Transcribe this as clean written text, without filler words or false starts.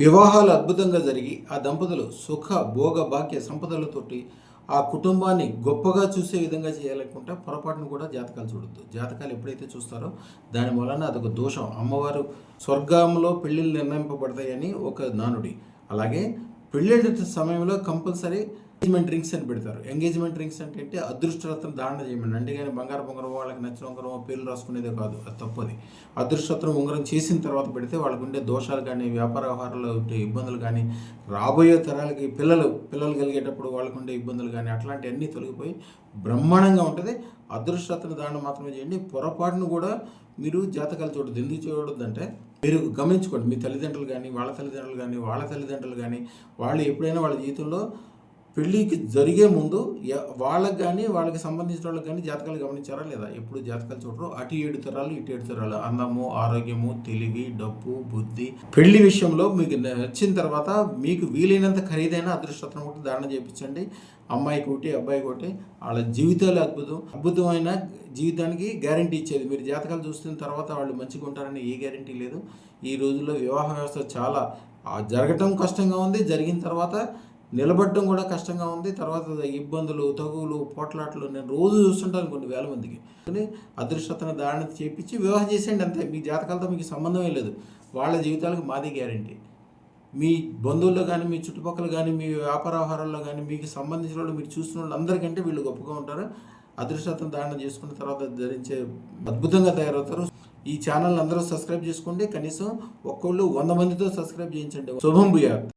వివాహాలు అద్భుతంగా జరిగి ఆ దంపతులు సుఖ భోగ భాగ్య సంపదలతోటి ఆ కుటుంబాన్ని గొప్పగా చూసే విధంగా చేయాలనుకుంటే పొరపాటును కూడా జాతకాలు చూడొద్దు. జాతకాలు ఎప్పుడైతే చూస్తారో దాని వలన అదొక దోషం. అమ్మవారు స్వర్గంలో పెళ్ళిళ్ళు నిర్ణయింపబడతాయని ఒక నానుడి. అలాగే పెళ్ళిళ్ళ సమయంలో కంపల్సరీ ఎంగేజ్మెంట్ రింగ్స్ అని పెడతారు. ఎంగేజ్మెంట్ రింగ్స్ అంటే అదృష్టరత్నం ధారణ చేయమని, అంతేగాని బంగారు ఉంగరం వాళ్ళకి నచ్చిన ఉంగరం పేర్లు రాసుకునేదే కాదు, అది తప్పది. అదృష్టరత్నం ఉంగరం చేసిన తర్వాత పెడితే వాళ్ళకు ఉండే దోషాలు కానీ, వ్యాపార వ్యవహారాల్లో ఉండే ఇబ్బందులు కానీ, రాబోయే తరాలకి పిల్లలు కలిగేటప్పుడు వాళ్ళకు ఉండే ఇబ్బందులు కానీ అట్లాంటివన్నీ తొలగిపోయి బ్రహ్మాండంగా ఉంటుంది. అదృష్టరత్న ధారణ మాత్రమే చేయండి. పొరపాటును కూడా మీరు జాతకాలు చూడద్దు. ఎందుకు చూడొద్దంటే మీరు గమనించుకోండి, మీ తల్లిదండ్రులు కానీ, వాళ్ళ తల్లిదండ్రులు కానీ వాళ్ళు ఎప్పుడైనా వాళ్ళ జీవితంలో పెళ్ళికి జరిగే ముందు వాళ్ళకి కానీ వాళ్ళకి సంబంధించిన వాళ్ళకి కానీ జాతకాలు గమనించారా లేదా? ఎప్పుడు జాతకాలు చూడరు. అటు 7 తరాలు ఇటు 7 తరాలు, అందము, ఆరోగ్యము, తెలివి, డబ్బు, బుద్ధి. పెళ్లి విషయంలో మీకు నచ్చిన తర్వాత మీకు వీలైనంత ఖరీదైన అదృష్టం ఒకటి ధారణ చేయించండి. అమ్మాయికి ఒకటి, అబ్బాయికి ఒకటి. వాళ్ళ జీవితాలు అద్భుతమైన జీవితానికి గ్యారంటీ ఇచ్చేది. మీరు జాతకాలు చూస్తున్న తర్వాత వాళ్ళు మంచిగా ఉంటారని ఏ గ్యారంటీ లేదు. ఈ రోజుల్లో వివాహ వ్యవస్థ చాలా జరగటం కష్టంగా ఉంది. జరిగిన తర్వాత నిలబడడం కూడా కష్టంగా ఉంది. తర్వాత ఇబ్బందులు, తగువులు, పోట్లాట్లు నేను రోజు చూస్తుంటాను కొన్ని వేల మందికి. అదృష్టతన ధారణ చేపించి వివాహం చేసేయండి అంతే. మీ జాతకాలతో మీకు సంబంధమే లేదు. వాళ్ళ జీవితాలకు మాది గ్యారంటీ. మీ బంధువుల్లో కానీ, మీ చుట్టుపక్కల కానీ, మీ వ్యాపార వ్యవహారాల్లో కానీ మీకు సంబంధించిన వాళ్ళు, మీరు చూసిన వాళ్ళు అందరికంటే వీళ్ళు గొప్పగా ఉంటారు. అదృష్టతన ధారణ చేసుకున్న తర్వాత ధరించే అద్భుతంగా తయారవుతారు. ఈ ఛానల్ అందరూ సబ్స్క్రైబ్ చేసుకోండి. కనీసం ఒక్కళ్ళు 100 మందితో సబ్స్క్రైబ్ చేయించండి. శుభం భూయాత్.